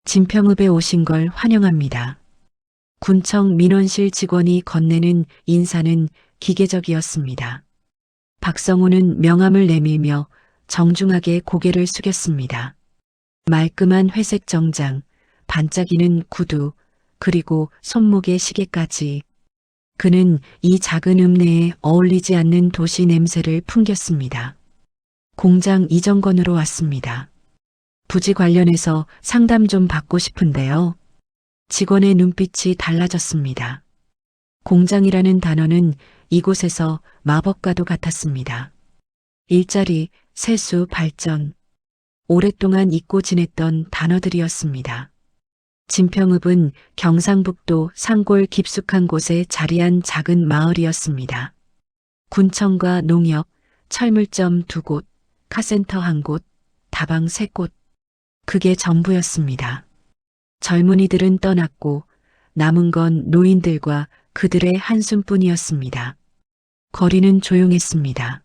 진평읍에 오신 걸 환영합니다. 군청 민원실 직원이 건네는 인사는 기계적이었습니다. 박성우는 명함을 내밀며 정중하게 고개를 숙였습니다. 말끔한 회색 정장, 반짝이는 구두, 그리고 손목의 시계까지. 그는 이 작은 읍내에 어울리지 않는 도시 냄새를 풍겼습니다. 공장 이전건으로 왔습니다. 부지 관련해서 상담 좀 받고 싶은데요. 직원의 눈빛이 달라졌습니다. 공장이라는 단어는 이곳에서 마법과도 같았습니다. 일자리, 세수, 발전. 오랫동안 잊고 지냈던 단어들이었습니다. 진평읍은 경상북도 산골 깊숙한 곳에 자리한 작은 마을이었습니다. 군청과 농협, 철물점 2곳, 카센터 1곳, 다방 3곳. 그게 전부였습니다. 젊은이들은 떠났고 남은 건 노인들과 그들의 한숨뿐이었습니다. 거리는 조용했습니다.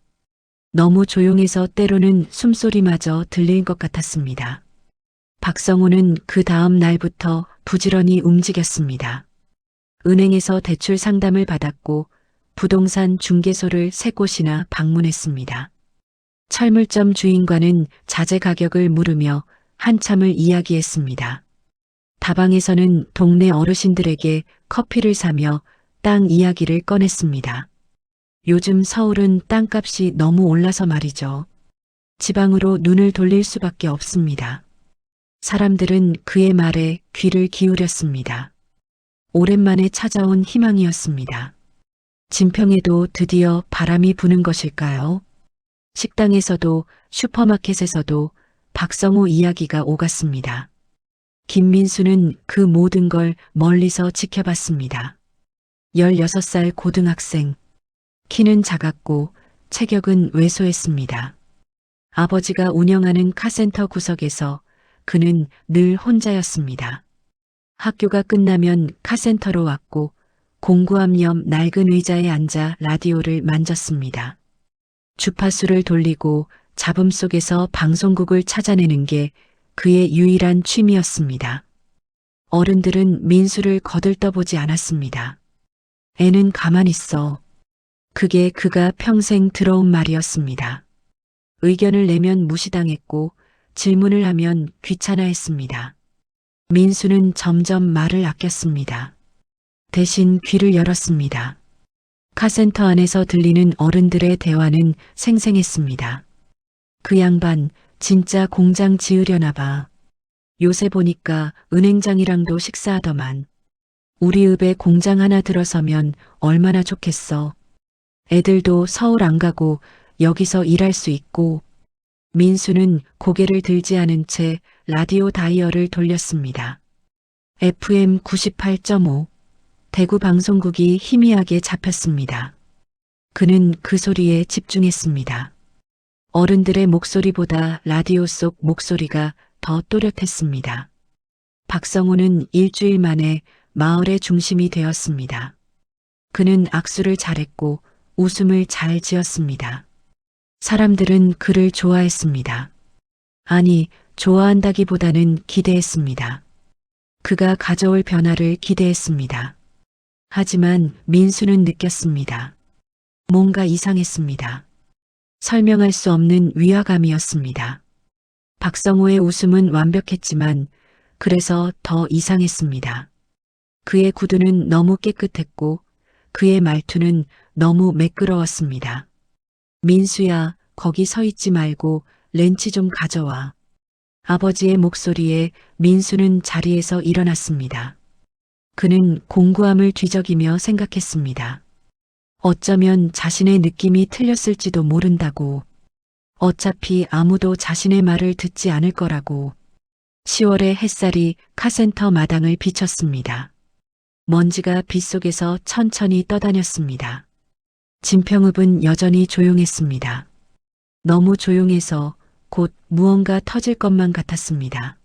너무 조용해서 때로는 숨소리마저 들릴 것 같았습니다. 박성우는 그 다음 날부터 부지런히 움직였습니다. 은행에서 대출 상담을 받았고 부동산 중개소를 3곳이나 방문했습니다. 철물점 주인과는 자재 가격을 물으며 한참을 이야기했습니다. 다방에서는 동네 어르신들에게 커피를 사며 땅 이야기를 꺼냈습니다. 요즘 서울은 땅값이 너무 올라서 말이죠. 지방으로 눈을 돌릴 수밖에 없습니다. 사람들은 그의 말에 귀를 기울였습니다. 오랜만에 찾아온 희망이었습니다. 진평에도 드디어 바람이 부는 것일까요? 식당에서도 슈퍼마켓에서도 박성우 이야기가 오갔습니다. 김민수는 그 모든 걸 멀리서 지켜봤습니다. 16살 고등학생. 키는 작았고 체격은 왜소했습니다. 아버지가 운영하는 카센터 구석에서 그는 늘 혼자였습니다. 학교가 끝나면 카센터로 왔고 공구함 옆 낡은 의자에 앉아 라디오를 만졌습니다. 주파수를 돌리고 잡음 속에서 방송국을 찾아내는 게 그의 유일한 취미였습니다. 어른들은 민수를 거들떠보지 않았습니다. 애는 가만히 있어. 그게 그가 평생 들어온 말이었습니다. 의견을 내면 무시당했고 질문을 하면 귀찮아했습니다. 민수는 점점 말을 아꼈습니다. 대신 귀를 열었습니다. 카센터 안에서 들리는 어른들의 대화는 생생했습니다. 그 양반 진짜 공장 지으려나 봐. 요새 보니까 은행장이랑도 식사하더만. 우리 읍에 공장 하나 들어서면 얼마나 좋겠어. 애들도 서울 안 가고 여기서 일할 수 있고. 민수는 고개를 들지 않은 채 라디오 다이얼을 돌렸습니다. FM 98.5 대구 방송국이 희미하게 잡혔습니다. 그는 그 소리에 집중했습니다. 어른들의 목소리보다 라디오 속 목소리가 더 또렷했습니다. 박성우는 일주일 만에 마을의 중심이 되었습니다. 그는 악수를 잘했고 웃음을 잘 지었습니다. 사람들은 그를 좋아했습니다. 아니, 좋아한다기보다는 기대했습니다. 그가 가져올 변화를 기대했습니다. 하지만 민수는 느꼈습니다. 뭔가 이상했습니다. 설명할 수 없는 위화감이었습니다. 박성우의 웃음은 완벽했지만 그래서 더 이상했습니다. 그의 구두는 너무 깨끗했고 그의 말투는 너무 매끄러웠습니다. 민수야, 거기 서 있지 말고 렌치 좀 가져와. 아버지의 목소리에 민수는 자리에서 일어났습니다. 그는 공구함을 뒤적이며 생각했습니다. 어쩌면 자신의 느낌이 틀렸을지도 모른다고. 어차피 아무도 자신의 말을 듣지 않을 거라고. 10월의 햇살이 카센터 마당을 비쳤습니다. 먼지가 빗속에서 천천히 떠다녔습니다. 진평읍은 여전히 조용했습니다. 너무 조용해서 곧 무언가 터질 것만 같았습니다.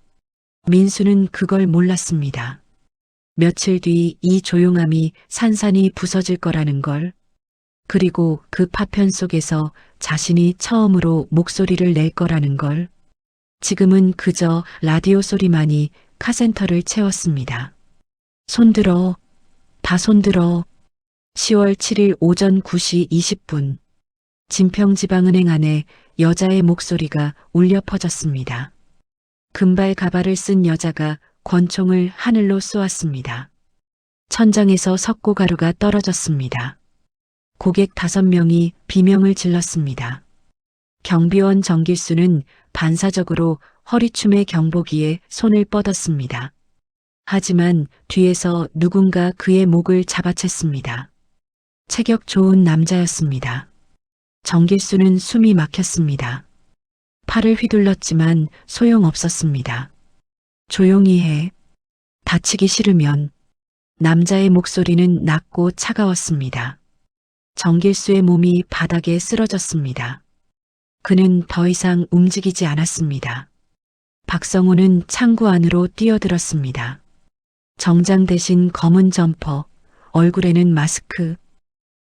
민수는 그걸 몰랐습니다. 며칠 뒤 이 조용함이 산산이 부서질 거라는 걸. 그리고 그 파편 속에서 자신이 처음으로 목소리를 낼 거라는 걸. 지금은 그저 라디오 소리만이 카센터를 채웠습니다. 손들어, 다 손들어. 10월 7일 오전 9시 20분. 진평지방은행 안에 여자의 목소리가 울려 퍼졌습니다. 금발 가발을 쓴 여자가 권총을 하늘로 쏘았습니다. 천장에서 석고가루가 떨어졌습니다. 고객 5명이 비명을 질렀습니다. 경비원 정길수는 반사적으로 허리춤의 경보기에 손을 뻗었습니다. 하지만 뒤에서 누군가 그의 목을 잡아챘습니다. 체격 좋은 남자였습니다. 정길수는 숨이 막혔습니다. 팔을 휘둘렀지만 소용없었습니다. 조용히 해. 다치기 싫으면. 남자의 목소리는 낮고 차가웠습니다. 정길수의 몸이 바닥에 쓰러졌습니다. 그는 더 이상 움직이지 않았습니다. 박성호는 창구 안으로 뛰어들었습니다. 정장 대신 검은 점퍼, 얼굴에는 마스크.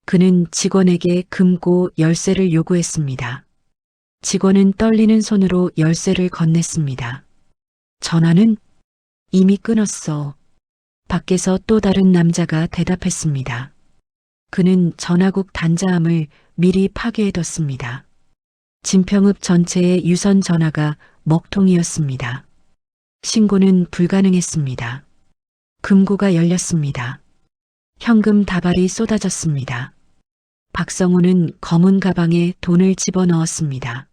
그는 직원에게 금고 열쇠를 요구했습니다. 직원은 떨리는 손으로 열쇠를 건넸습니다. 전화는 이미 끊었어. 밖에서 또 다른 남자가 대답했습니다. 그는 전화국 단자함을 미리 파괴해뒀습니다. 진평읍 전체의 유선 전화가 먹통이었습니다. 신고는 불가능했습니다. 금고가 열렸습니다. 현금 다발이 쏟아졌습니다. 박성호는 검은 가방에 돈을 집어넣었습니다.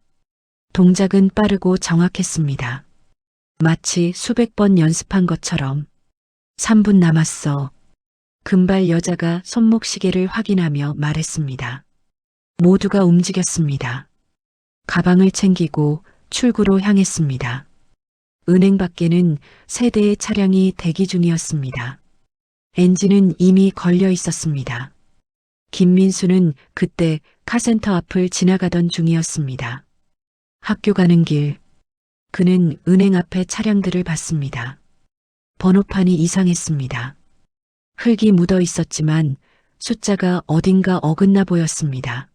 동작은 빠르고 정확했습니다. 마치 수백 번 연습한 것처럼. 3분 남았어. 금발 여자가 손목시계를 확인하며 말했습니다. 모두가 움직였습니다. 가방을 챙기고 출구로 향했습니다. 은행 밖에는 세 대의 차량이 대기 중이었습니다. 엔진은 이미 걸려 있었습니다. 김민수는 그때 카센터 앞을 지나가던 중이었습니다. 학교 가는 길, 그는 은행 앞의 차량들을 봤습니다. 번호판이 이상했습니다. 흙이 묻어 있었지만 숫자가 어딘가 어긋나 보였습니다.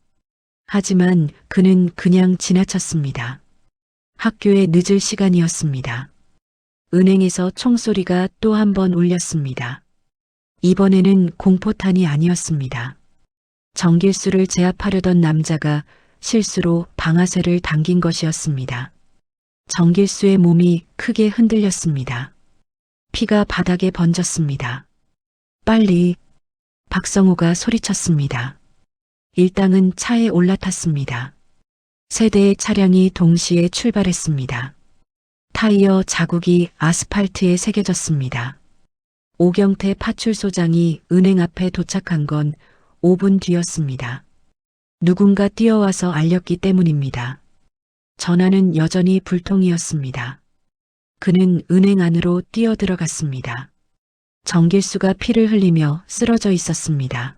하지만 그는 그냥 지나쳤습니다. 학교에 늦을 시간이었습니다. 은행에서 총소리가 또 한 번 울렸습니다. 이번에는 공포탄이 아니었습니다. 정길수를 제압하려던 남자가 실수로 방아쇠를 당긴 것이었습니다. 정길수의 몸이 크게 흔들렸습니다. 피가 바닥에 번졌습니다. 빨리! 박성호가 소리쳤습니다. 일당은 차에 올라탔습니다. 세 대의 차량이 동시에 출발했습니다. 타이어 자국이 아스팔트에 새겨졌습니다. 오경태 파출소장이 은행 앞에 도착한 건 5분 뒤였습니다. 누군가 뛰어와서 알렸기 때문입니다. 전화는 여전히 불통이었습니다. 그는 은행 안으로 뛰어들어갔습니다. 정길수가 피를 흘리며 쓰러져 있었습니다.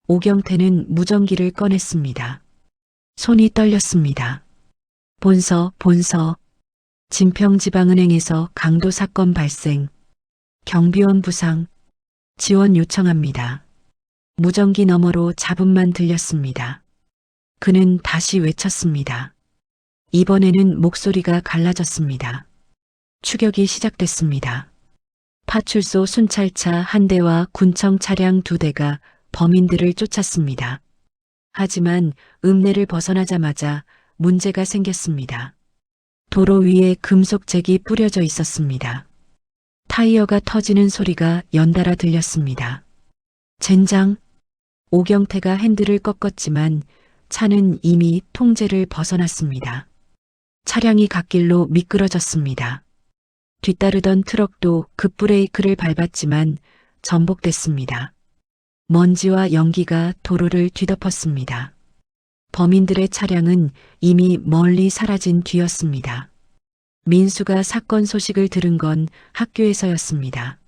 오경태는 무전기를 꺼냈습니다. 손이 떨렸습니다. 본서. 진평지방은행에서 강도 사건 발생. 경비원 부상. 지원 요청합니다. 무전기 너머로 잡음만 들렸습니다. 그는 다시 외쳤습니다. 이번에는 목소리가 갈라졌습니다. 추격이 시작됐습니다. 파출소 순찰차 1대와 군청 차량 2대가 범인들을 쫓았습니다. 하지만 읍내를 벗어나자마자 문제가 생겼습니다. 도로 위에 금속잭이 뿌려져 있었습니다. 타이어가 터지는 소리가 연달아 들렸습니다. 젠장! 오경태가 핸들을 꺾었지만 차는 이미 통제를 벗어났습니다. 차량이 갓길로 미끄러졌습니다. 뒤따르던 트럭도 급브레이크를 밟았지만 전복됐습니다. 먼지와 연기가 도로를 뒤덮었습니다. 범인들의 차량은 이미 멀리 사라진 뒤였습니다. 민수가 사건 소식을 들은 건 학교에서였습니다.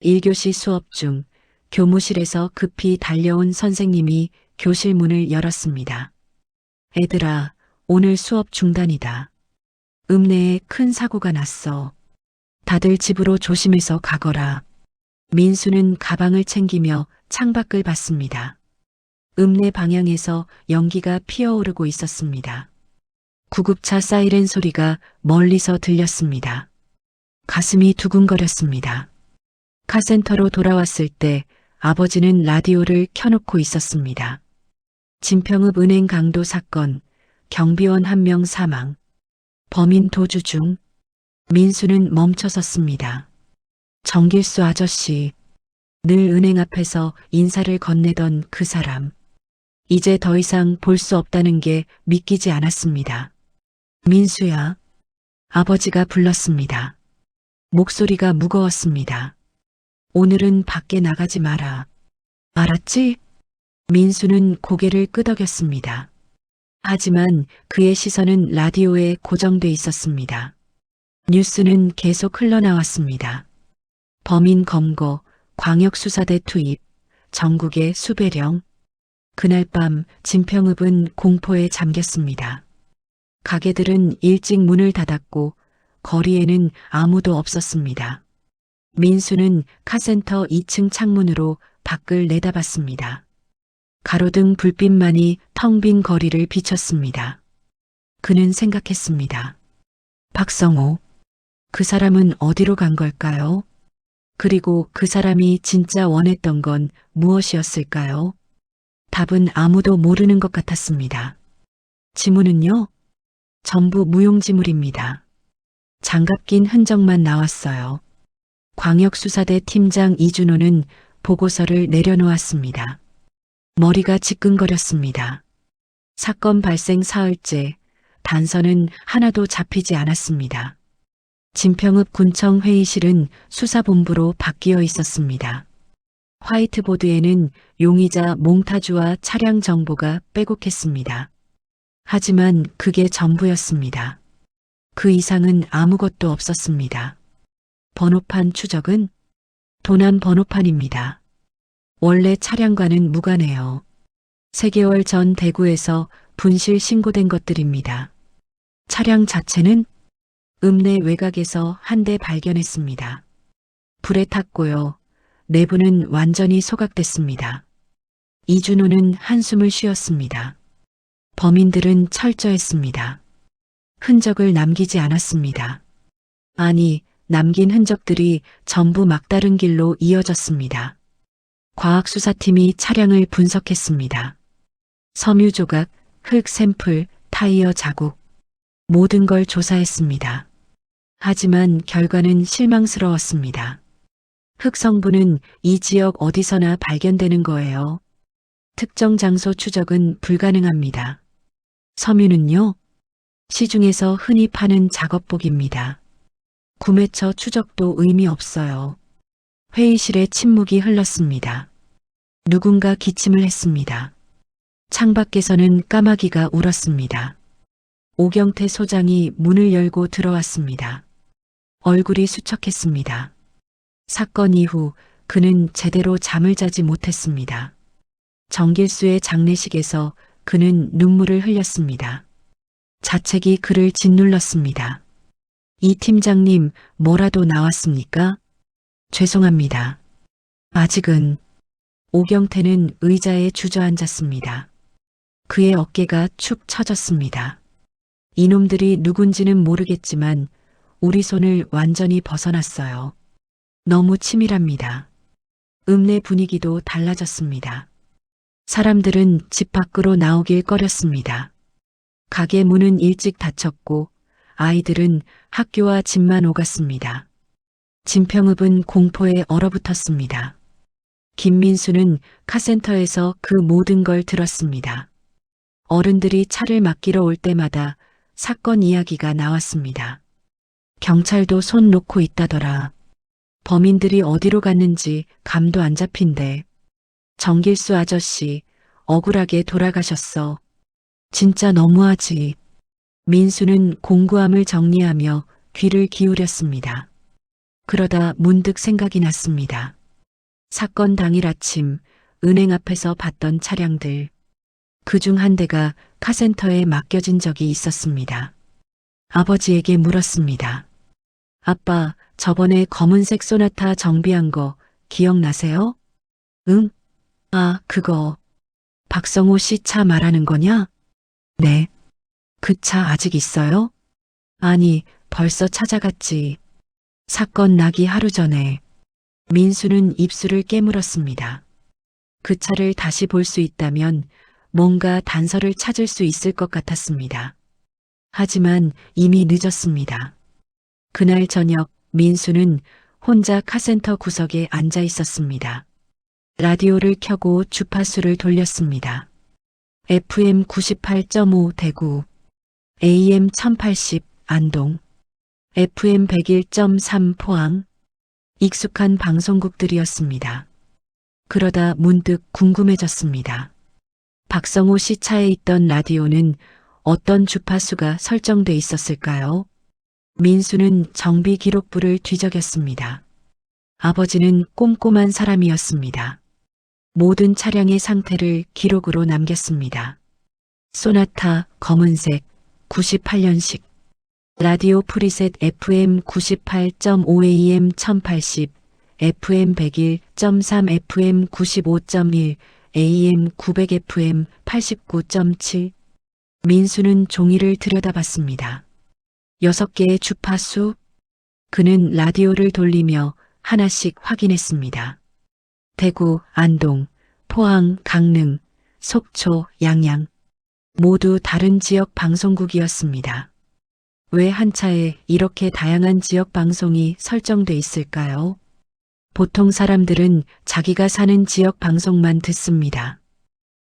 1교시 수업 중 교무실에서 급히 달려온 선생님이 교실 문을 열었습니다. 애들아, 오늘 수업 중단이다. 읍내에 큰 사고가 났어. 다들 집으로 조심해서 가거라. 민수는 가방을 챙기며 창밖을 봤습니다. 읍내 방향에서 연기가 피어오르고 있었습니다. 구급차 사이렌 소리가 멀리서 들렸습니다. 가슴이 두근거렸습니다. 카센터로 돌아왔을 때 아버지는 라디오를 켜놓고 있었습니다. 진평읍 은행 강도 사건, 경비원 1명 사망, 범인 도주 중. 민수는 멈춰섰습니다. 정길수 아저씨, 늘 은행 앞에서 인사를 건네던 그 사람. 이제 더 이상 볼 수 없다는 게 믿기지 않았습니다. 민수야. 아버지가 불렀습니다. 목소리가 무거웠습니다. 오늘은 밖에 나가지 마라. 알았지? 민수는 고개를 끄덕였습니다. 하지만 그의 시선은 라디오에 고정돼 있었습니다. 뉴스는 계속 흘러나왔습니다. 범인 검거, 광역수사대 투입, 전국의 수배령. 그날 밤 진평읍은 공포에 잠겼습니다. 가게들은 일찍 문을 닫았고 거리에는 아무도 없었습니다. 민수는 카센터 2층 창문으로 밖을 내다봤습니다. 가로등 불빛만이 텅 빈 거리를 비췄습니다. 그는 생각했습니다. 박성호, 그 사람은 어디로 간 걸까요? 그리고 그 사람이 진짜 원했던 건 무엇이었을까요? 답은 아무도 모르는 것 같았습니다. 지문은요? 전부 무용지물입니다. 장갑 낀 흔적만 나왔어요. 광역수사대 팀장 이준호는 보고서를 내려놓았습니다. 머리가 지끈거렸습니다. 사건 발생 사흘째, 단서는 하나도 잡히지 않았습니다. 진평읍 군청 회의실은 수사본부로 바뀌어 있었습니다. 화이트보드에는 용의자 몽타주와 차량 정보가 빼곡했습니다. 하지만 그게 전부였습니다. 그 이상은 아무것도 없었습니다. 번호판 추적은 도난 번호판입니다. 원래 차량과는 무관해요. 3개월 전 대구에서 분실 신고된 것들입니다. 차량 자체는 읍내 외곽에서 한 대 발견했습니다. 불에 탔고요. 내부는 완전히 소각됐습니다. 이준호는 한숨을 쉬었습니다. 범인들은 철저했습니다. 흔적을 남기지 않았습니다. 아니, 남긴 흔적들이 전부 막다른 길로 이어졌습니다. 과학수사팀이 차량을 분석했습니다. 섬유 조각, 흙 샘플, 타이어 자국, 모든 걸 조사했습니다. 하지만 결과는 실망스러웠습니다. 흙 성분은 이 지역 어디서나 발견되는 거예요. 특정 장소 추적은 불가능합니다. 섬유는요? 시중에서 흔히 파는 작업복입니다. 구매처 추적도 의미 없어요. 회의실에 침묵이 흘렀습니다. 누군가 기침을 했습니다. 창밖에서는 까마귀가 울었습니다. 오경태 소장이 문을 열고 들어왔습니다. 얼굴이 수척했습니다. 사건 이후 그는 제대로 잠을 자지 못했습니다. 정길수의 장례식에서 그는 눈물을 흘렸습니다. 자책이 그를 짓눌렀습니다. 이 팀장님 뭐라도 나왔습니까? 죄송합니다. 아직은. 오경태는 의자에 주저앉았습니다. 그의 어깨가 축 처졌습니다. 이놈들이 누군지는 모르겠지만 우리 손을 완전히 벗어났어요. 너무 치밀합니다. 읍내 분위기도 달라졌습니다. 사람들은 집 밖으로 나오길 꺼렸습니다. 가게 문은 일찍 닫혔고 아이들은 학교와 집만 오갔습니다. 진평읍은 공포에 얼어붙었습니다. 김민수는 카센터에서 그 모든 걸 들었습니다. 어른들이 차를 맡기러 올 때마다 사건 이야기가 나왔습니다. 경찰도 손 놓고 있다더라. 범인들이 어디로 갔는지 감도 안 잡힌대. 정길수 아저씨, 억울하게 돌아가셨어. 진짜 너무하지. 민수는 공구함을 정리하며 귀를 기울였습니다. 그러다 문득 생각이 났습니다. 사건 당일 아침 은행 앞에서 봤던 차량들. 그중 한 대가 카센터에 맡겨진 적이 있었습니다. 아버지에게 물었습니다. 아빠, 저번에 검은색 소나타 정비한 거 기억나세요? 응? 아, 그거. 박성호 씨 차 말하는 거냐? 네. 그 차 아직 있어요? 아니, 벌써 찾아갔지. 사건 나기 하루 전에 민수는 입술을 깨물었습니다. 그 차를 다시 볼 수 있다면 뭔가 단서를 찾을 수 있을 것 같았습니다. 하지만 이미 늦었습니다. 그날 저녁 민수는 혼자 카센터 구석에 앉아 있었습니다. 라디오를 켜고 주파수를 돌렸습니다. FM 98.5 대구, AM 1080 안동, FM 101.3 포항, 익숙한 방송국들이었습니다. 그러다 문득 궁금해졌습니다. 박성호 씨 차에 있던 라디오는 어떤 주파수가 설정돼 있었을까요? 민수는 정비 기록부를 뒤적였습니다. 아버지는 꼼꼼한 사람이었습니다. 모든 차량의 상태를 기록으로 남겼습니다. 소나타 검은색 98년식 라디오 프리셋 FM 98.5 AM 1080 FM 101.3 FM 95.1 AM 900 FM 89.7 민수는 종이를 들여다봤습니다. 6개의 주파수? 그는 라디오를 돌리며 하나씩 확인했습니다. 대구, 안동, 포항, 강릉, 속초, 양양 모두 다른 지역 방송국이었습니다. 왜 한 차에 이렇게 다양한 지역 방송이 설정돼 있을까요? 보통 사람들은 자기가 사는 지역 방송만 듣습니다.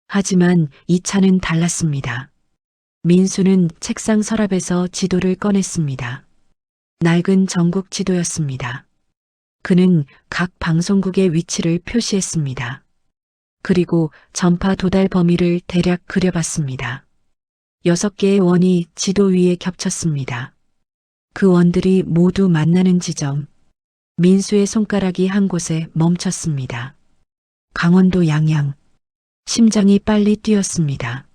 하지만 이 차는 달랐습니다. 민수는 책상 서랍에서 지도를 꺼냈습니다. 낡은 전국 지도였습니다. 그는 각 방송국의 위치를 표시했습니다. 그리고 전파 도달 범위를 대략 그려봤습니다. 6개의 원이 지도 위에 겹쳤습니다. 그 원들이 모두 만나는 지점. 민수의 손가락이 한 곳에 멈췄습니다. 강원도 양양. 심장이 빨리 뛰었습니다.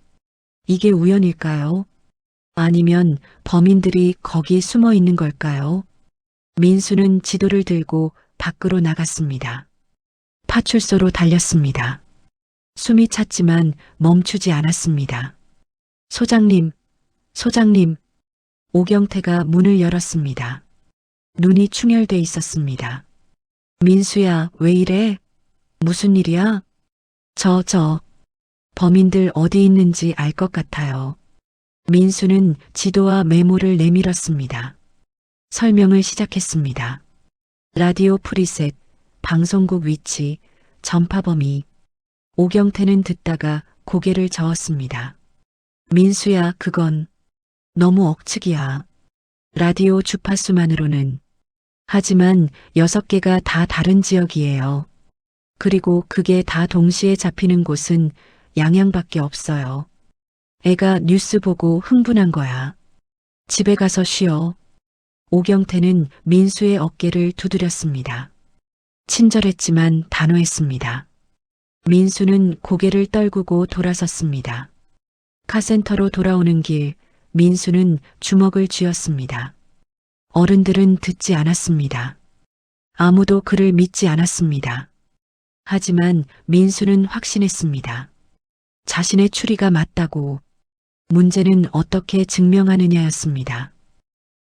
이게 우연일까요? 아니면 범인들이 거기 숨어 있는 걸까요? 민수는 지도를 들고 밖으로 나갔습니다. 파출소로 달렸습니다. 숨이 찼지만 멈추지 않았습니다. 소장님, 소장님. 오경태가 문을 열었습니다. 눈이 충혈돼 있었습니다. 민수야, 왜 이래? 무슨 일이야? 범인들 어디 있는지 알 것 같아요. 민수는 지도와 메모를 내밀었습니다. 설명을 시작했습니다. 라디오 프리셋, 방송국 위치, 전파 범위. 오경태는 듣다가 고개를 저었습니다. 민수야, 그건 너무 억측이야. 라디오 주파수만으로는. 하지만 6개가 다 다른 지역이에요. 그리고 그게 다 동시에 잡히는 곳은 양양밖에 없어요. 애가 뉴스 보고 흥분한 거야. 집에 가서 쉬어. 오경태는 민수의 어깨를 두드렸습니다. 친절했지만 단호했습니다. 민수는 고개를 떨구고 돌아섰습니다. 카센터로 돌아오는 길, 민수는 주먹을 쥐었습니다. 어른들은 듣지 않았습니다. 아무도 그를 믿지 않았습니다. 하지만 민수는 확신했습니다. 자신의 추리가 맞다고. 문제는 어떻게 증명하느냐였습니다.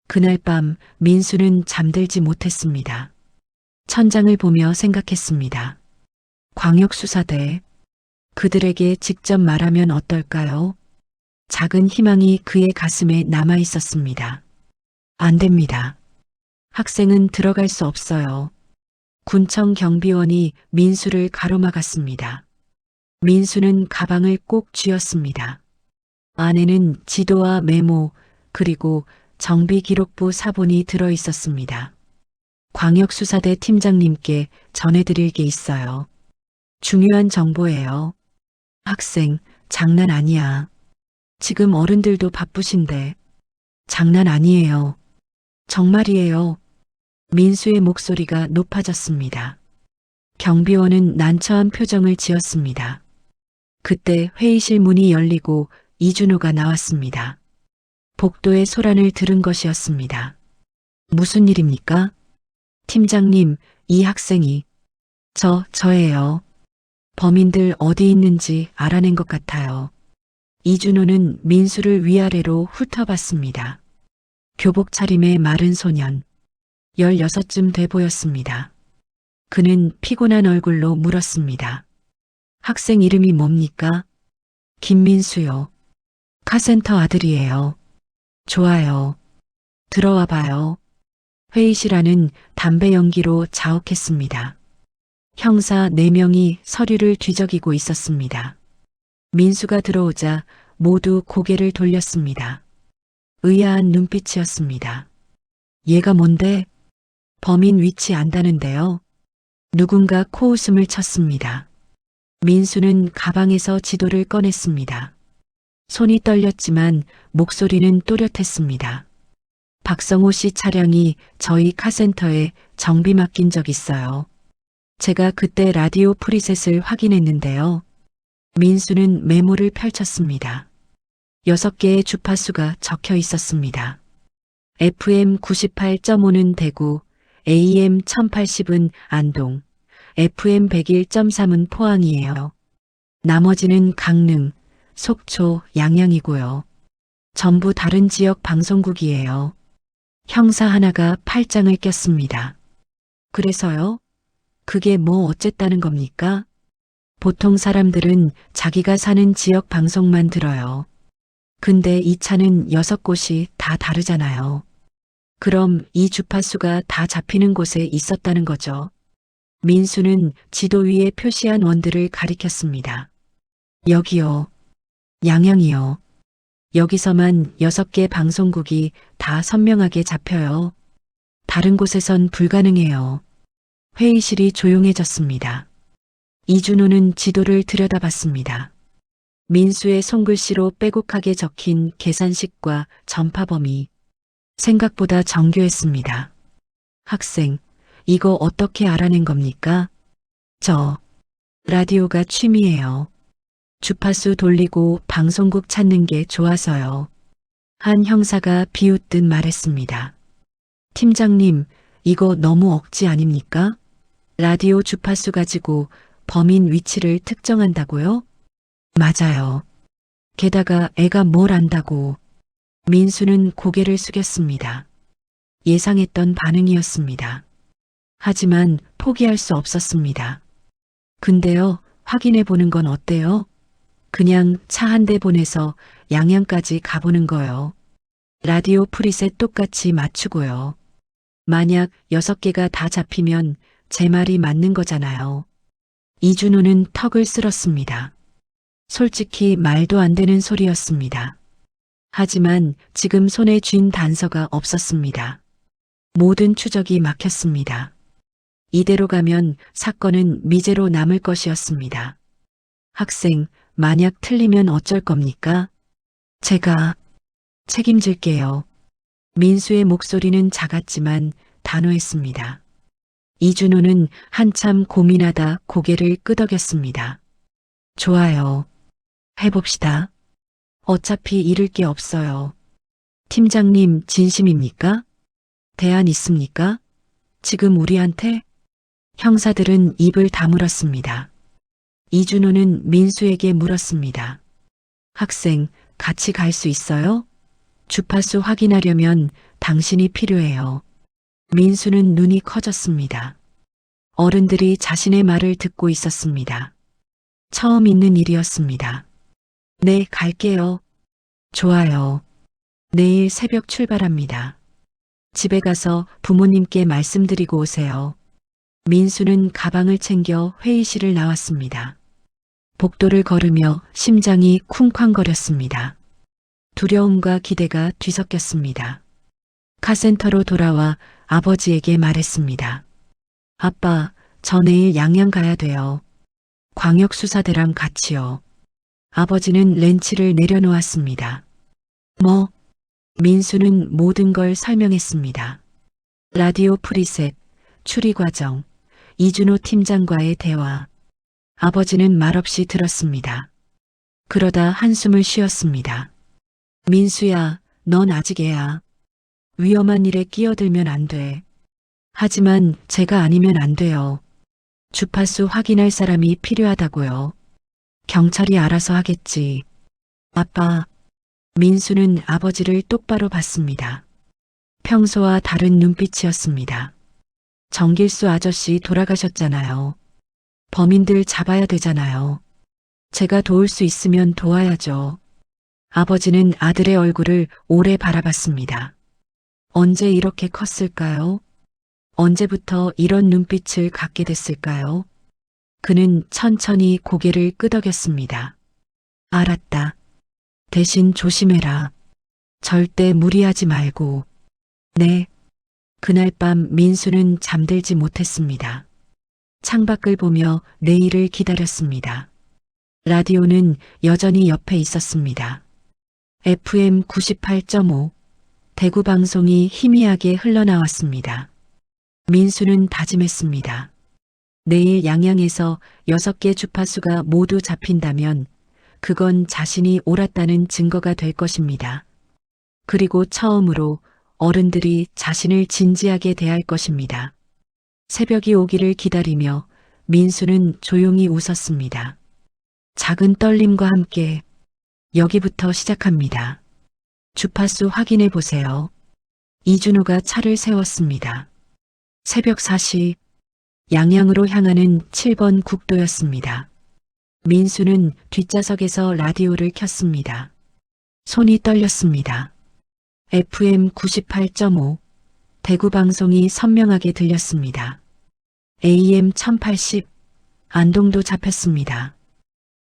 그날 밤 민수는 잠들지 못했습니다. 천장을 보며 생각했습니다. 광역수사대. 그들에게 직접 말하면 어떨까요? 작은 희망이 그의 가슴에 남아 있었습니다. 안 됩니다. 학생은 들어갈 수 없어요. 군청 경비원이 민수를 가로막았습니다. 민수는 가방을 꼭 쥐었습니다. 안에는 지도와 메모 그리고 정비기록부 사본이 들어 있었습니다. 광역수사대 팀장님께 전해드릴 게 있어요. 중요한 정보예요. 학생, 장난 아니야. 지금 어른들도 바쁘신데. 장난 아니에요. 정말이에요. 민수의 목소리가 높아졌습니다. 경비원은 난처한 표정을 지었습니다. 그때 회의실 문이 열리고 이준호가 나왔습니다. 복도의 소란을 들은 것이었습니다. 무슨 일입니까? 팀장님, 이 학생이. 저예요. 범인들 어디 있는지 알아낸 것 같아요. 이준호는 민수를 위아래로 훑어봤습니다. 교복 차림의 마른 소년. 16쯤 돼 보였습니다. 그는 피곤한 얼굴로 물었습니다. 학생 이름이 뭡니까? 김민수요. 카센터 아들이에요. 좋아요. 들어와 봐요. 회의실 안은 담배 연기로 자욱했습니다. 형사 4명이 서류를 뒤적이고 있었습니다. 민수가 들어오자 모두 고개를 돌렸습니다. 의아한 눈빛이었습니다. 얘가 뭔데? 범인 위치 안다는데요. 누군가 코웃음을 쳤습니다. 민수는 가방에서 지도를 꺼냈습니다. 손이 떨렸지만 목소리는 또렷했습니다. 박성호 씨 차량이 저희 카센터에 정비 맡긴 적 있어요. 제가 그때 라디오 프리셋을 확인했는데요. 민수는 메모를 펼쳤습니다. 6개의 주파수가 적혀 있었습니다. FM 98.5는 대구, AM 1080은 안동, FM 101.3은 포항이에요. 나머지는 강릉, 속초, 양양이고요. 전부 다른 지역 방송국이에요. 형사 하나가 팔짱을 꼈습니다. 그래서요? 그게 뭐 어쨌다는 겁니까? 보통 사람들은 자기가 사는 지역 방송만 들어요. 근데 이 차는 6곳이 다 다르잖아요. 그럼 이 주파수가 다 잡히는 곳에 있었다는 거죠. 민수는 지도 위에 표시한 원들을 가리켰습니다. 여기요. 양양이요. 여기서만 6개 방송국이 다 선명하게 잡혀요. 다른 곳에선 불가능해요. 회의실이 조용해졌습니다. 이준호는 지도를 들여다봤습니다. 민수의 손글씨로 빼곡하게 적힌 계산식과 전파 범위. 생각보다 정교했습니다. 학생, 이거 어떻게 알아낸 겁니까? 저, 라디오가 취미예요. 주파수 돌리고 방송국 찾는 게 좋아서요. 한 형사가 비웃듯 말했습니다. 팀장님, 이거 너무 억지 아닙니까? 라디오 주파수 가지고 범인 위치를 특정한다고요? 맞아요. 게다가 애가 뭘 안다고. 민수는 고개를 숙였습니다. 예상했던 반응이었습니다. 하지만 포기할 수 없었습니다. 근데요, 확인해 보는 건 어때요? 그냥 차 한 대 보내서 양양까지 가보는 거요. 라디오 프리셋 똑같이 맞추고요. 만약 6개가 다 잡히면 제 말이 맞는 거잖아요. 이준호는 턱을 쓸었습니다. 솔직히 말도 안 되는 소리였습니다. 하지만 지금 손에 쥔 단서가 없었습니다. 모든 추적이 막혔습니다. 이대로 가면 사건은 미제로 남을 것이었습니다. 학생, 만약 틀리면 어쩔 겁니까? 제가 책임질게요. 민수의 목소리는 작았지만 단호했습니다. 이준호는 한참 고민하다 고개를 끄덕였습니다. 좋아요. 해봅시다. 어차피 잃을 게 없어요. 팀장님 진심입니까? 대안 있습니까? 지금 우리한테? 형사들은 입을 다물었습니다. 이준호는 민수에게 물었습니다. 학생, 같이 갈 수 있어요? 주파수 확인하려면 당신이 필요해요. 민수는 눈이 커졌습니다. 어른들이 자신의 말을 듣고 있었습니다. 처음 있는 일이었습니다. 네, 갈게요. 좋아요. 내일 새벽 출발합니다. 집에 가서 부모님께 말씀드리고 오세요. 민수는 가방을 챙겨 회의실을 나왔습니다. 복도를 걸으며 심장이 쿵쾅거렸습니다. 두려움과 기대가 뒤섞였습니다. 카센터로 돌아와 아버지에게 말했습니다. 아빠, 저 내일 양양 가야 돼요. 광역수사대랑 같이요. 아버지는 렌치를 내려놓았습니다. 뭐? 민수는 모든 걸 설명했습니다. 라디오 프리셋, 추리 과정, 이준호 팀장과의 대화. 아버지는 말없이 들었습니다. 그러다 한숨을 쉬었습니다. 민수야, 넌 아직 애야. 위험한 일에 끼어들면 안 돼. 하지만 제가 아니면 안 돼요. 주파수 확인할 사람이 필요하다고요. 경찰이 알아서 하겠지. 아빠. 민수는 아버지를 똑바로 봤습니다. 평소와 다른 눈빛이었습니다. 정길수 아저씨 돌아가셨잖아요. 범인들 잡아야 되잖아요. 제가 도울 수 있으면 도와야죠. 아버지는 아들의 얼굴을 오래 바라봤습니다. 언제 이렇게 컸을까요? 언제부터 이런 눈빛을 갖게 됐을까요? 그는 천천히 고개를 끄덕였습니다. 알았다. 대신 조심해라. 절대 무리하지 말고. 네. 그날 밤 민수는 잠들지 못했습니다. 창밖을 보며 내일을 기다렸습니다. 라디오는 여전히 옆에 있었습니다. FM 98.5 대구 방송이 희미하게 흘러나왔습니다. 민수는 다짐했습니다. 내일 양양에서 6개 주파수가 모두 잡힌다면 그건 자신이 옳았다는 증거가 될 것입니다. 그리고 처음으로 어른들이 자신을 진지하게 대할 것입니다. 새벽이 오기를 기다리며 민수는 조용히 웃었습니다. 작은 떨림과 함께 여기부터 시작합니다. 주파수 확인해 보세요. 이준호가 차를 세웠습니다. 새벽 4시 양양으로 향하는 7번 국도였습니다. 민수는 뒷좌석에서 라디오를 켰습니다. 손이 떨렸습니다. FM 98.5 대구 방송이 선명하게 들렸습니다. AM 1080 안동도 잡혔습니다.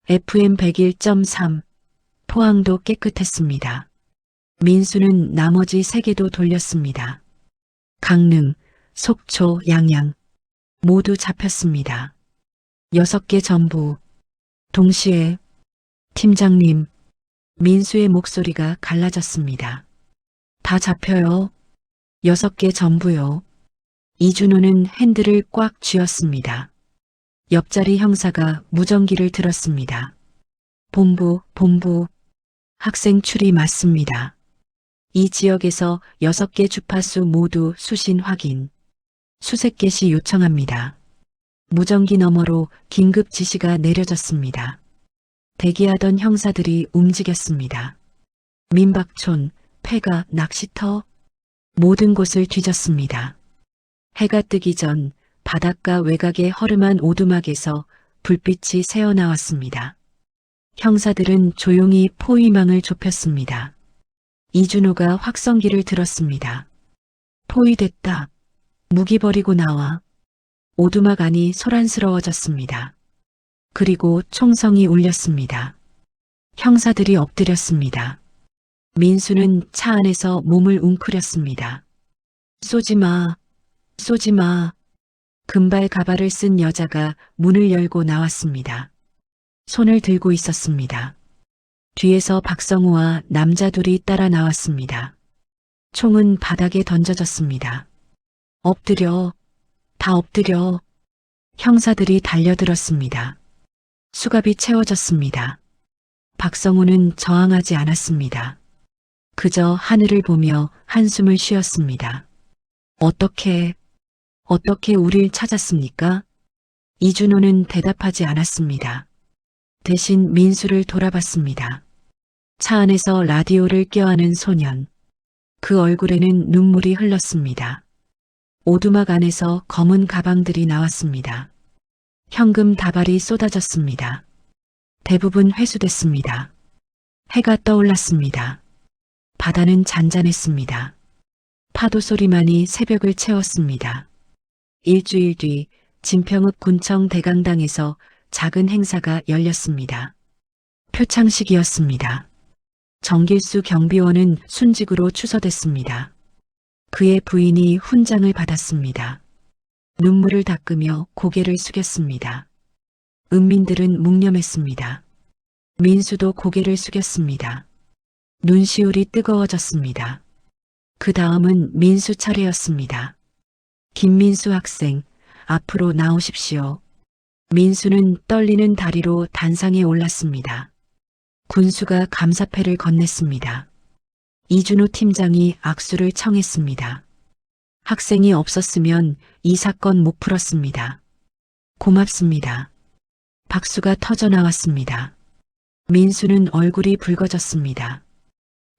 FM 101.3 포항도 깨끗했습니다. 민수는 나머지 3개도 돌렸습니다. 강릉, 속초, 양양 모두 잡혔습니다. 6개 전부 동시에 팀장님, 민수의 목소리가 갈라졌습니다. 다 잡혀요. 6개 전부요. 이준호는 핸들을 꽉 쥐었습니다. 옆자리 형사가 무전기를 들었습니다. 본부, 학생 추리 맞습니다. 이 지역에서 6개 주파수 모두 수신 확인. 수색 개시 요청합니다. 무전기 너머로 긴급 지시가 내려졌습니다. 대기하던 형사들이 움직였습니다. 민박촌, 폐가, 낚시터, 모든 곳을 뒤졌습니다. 해가 뜨기 전 바닷가 외곽의 허름한 오두막에서 불빛이 새어나왔습니다. 형사들은 조용히 포위망을 좁혔습니다. 이준호가 확성기를 들었습니다. 포위됐다. 무기 버리고 나와. 오두막 안이 소란스러워졌습니다. 그리고 총성이 울렸습니다. 형사들이 엎드렸습니다. 민수는 차 안에서 몸을 웅크렸습니다. 쏘지 마, 쏘지 마. 금발 가발을 쓴 여자가 문을 열고 나왔습니다. 손을 들고 있었습니다. 뒤에서 박성우와 남자 둘이 따라 나왔습니다. 총은 바닥에 던져졌습니다. 엎드려, 다 엎드려. 형사들이 달려들었습니다. 수갑이 채워졌습니다. 박성우는 저항하지 않았습니다. 그저 하늘을 보며 한숨을 쉬었습니다. 어떻게 우릴 찾았습니까? 이준호는 대답하지 않았습니다. 대신 민수를 돌아봤습니다. 차 안에서 라디오를 껴안은 소년. 그 얼굴에는 눈물이 흘렀습니다. 오두막 안에서 검은 가방들이 나왔습니다. 현금 다발이 쏟아졌습니다. 대부분 회수됐습니다. 해가 떠올랐습니다. 바다는 잔잔했습니다. 파도 소리만이 새벽을 채웠습니다. 일주일 뒤 진평읍 군청 대강당에서 작은 행사가 열렸습니다. 표창식이었습니다. 정길수 경비원은 순직으로 추서됐습니다. 그의 부인이 훈장을 받았습니다. 눈물을 닦으며 고개를 숙였습니다. 은민들은 묵념했습니다. 민수도 고개를 숙였습니다. 눈시울이 뜨거워졌습니다. 그 다음은 민수 차례였습니다. 김민수 학생, 앞으로 나오십시오. 민수는 떨리는 다리로 단상에 올랐습니다. 군수가 감사패를 건넸습니다. 이준호 팀장이 악수를 청했습니다. 학생이 없었으면 이 사건 못 풀었습니다. 고맙습니다. 박수가 터져나왔습니다. 민수는 얼굴이 붉어졌습니다.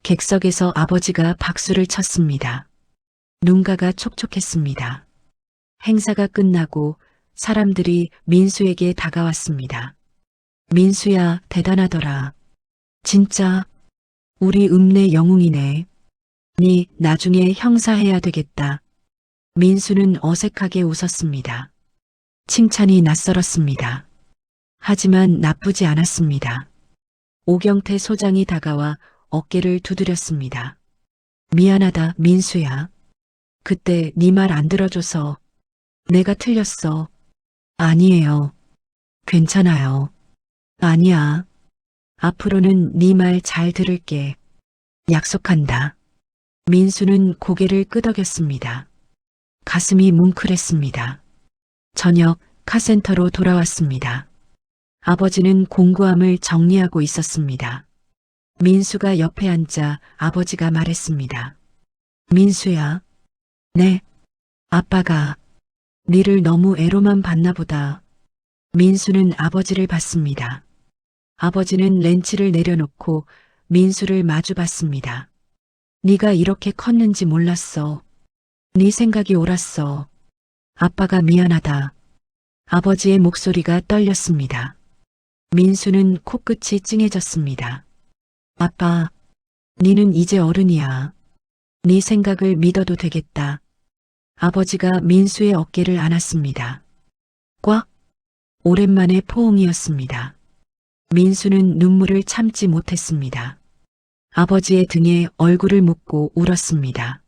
객석에서 아버지가 박수를 쳤습니다. 눈가가 촉촉했습니다. 행사가 끝나고 사람들이 민수에게 다가왔습니다. 민수야, 대단하더라. 진짜 우리 읍내 영웅이네. 니 나중에 형사 해야 되겠다. 민수는 어색하게 웃었습니다. 칭찬이 낯설었습니다. 하지만 나쁘지 않았습니다. 오경태 소장이 다가와 어깨를 두드렸습니다. 미안하다, 민수야. 그때 네 말 안 들어줘서 내가 틀렸어. 아니에요. 괜찮아요. 아니야. 앞으로는 네 말 잘 들을게. 약속한다. 민수는 고개를 끄덕였습니다. 가슴이 뭉클했습니다. 저녁 카센터로 돌아왔습니다. 아버지는 공구함을 정리하고 있었습니다. 민수가 옆에 앉자 아버지가 말했습니다. 민수야. 네. 아빠가 니를 너무 애로만 봤나 보다. 민수는 아버지를 봤습니다. 아버지는 렌치를 내려놓고 민수를 마주 봤습니다. 네가 이렇게 컸는지 몰랐어. 네 생각이 옳았어. 아빠가 미안하다. 아버지의 목소리가 떨렸습니다. 민수는 코끝이 찡해졌습니다. 아빠, 니는 이제 어른이야. 네 생각을 믿어도 되겠다. 아버지가 민수의 어깨를 안았습니다. 꽉! 오랜만에 포옹이었습니다. 민수는 눈물을 참지 못했습니다. 아버지의 등에 얼굴을 묻고 울었습니다.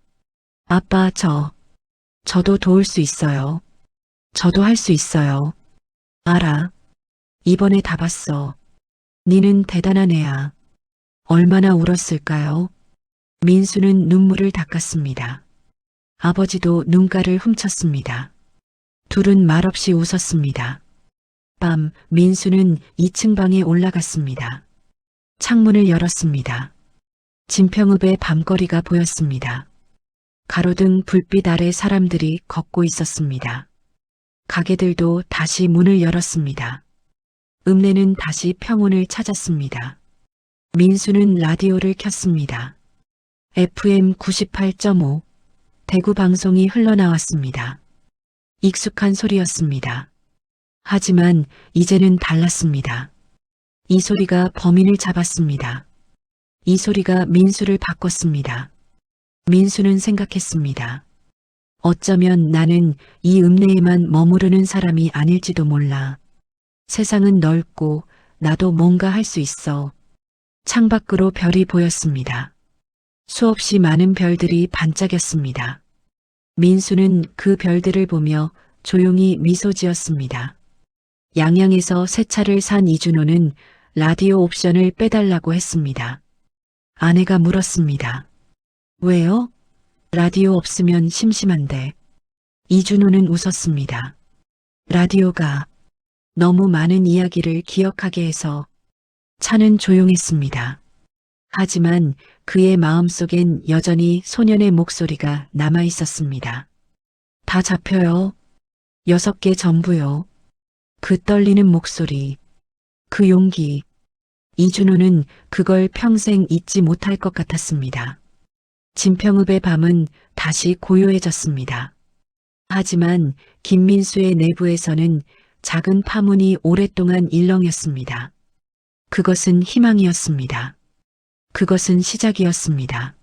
아빠, 저도 도울 수 있어요. 저도 할 수 있어요. 알아. 이번에 다 봤어. 니는 대단한 애야. 얼마나 울었을까요? 민수는 눈물을 닦았습니다. 아버지도 눈가를 훔쳤습니다. 둘은 말없이 웃었습니다. 밤, 민수는 2층 방에 올라갔습니다. 창문을 열었습니다. 진평읍의 밤거리가 보였습니다. 가로등 불빛 아래 사람들이 걷고 있었습니다. 가게들도 다시 문을 열었습니다. 읍내는 다시 평온을 찾았습니다. 민수는 라디오를 켰습니다. FM 98.5 대구 방송이 흘러나왔습니다. 익숙한 소리였습니다. 하지만 이제는 달랐습니다. 이 소리가 범인을 잡았습니다. 이 소리가 민수를 바꿨습니다. 민수는 생각했습니다. 어쩌면 나는 이 읍내에만 머무르는 사람이 아닐지도 몰라. 세상은 넓고 나도 뭔가 할 수 있어. 창밖으로 별이 보였습니다. 수없이 많은 별들이 반짝였습니다. 민수는 그 별들을 보며 조용히 미소 지었습니다. 양양에서 새 차를 산 이준호는 라디오 옵션을 빼달라고 했습니다. 아내가 물었습니다. 왜요? 라디오 없으면 심심한데. 이준호는 웃었습니다. 라디오가 너무 많은 이야기를 기억하게 해서. 차는 조용했습니다. 하지만 그의 마음속엔 여전히 소년의 목소리가 남아 있었습니다. 다 잡혀요. 6개 전부요. 그 떨리는 목소리, 그 용기. 이준호는 그걸 평생 잊지 못할 것 같았습니다. 진평읍의 밤은 다시 고요해졌습니다. 하지만 김민수의 내부에서는 작은 파문이 오랫동안 일렁였습니다. 그것은 희망이었습니다. 그것은 시작이었습니다.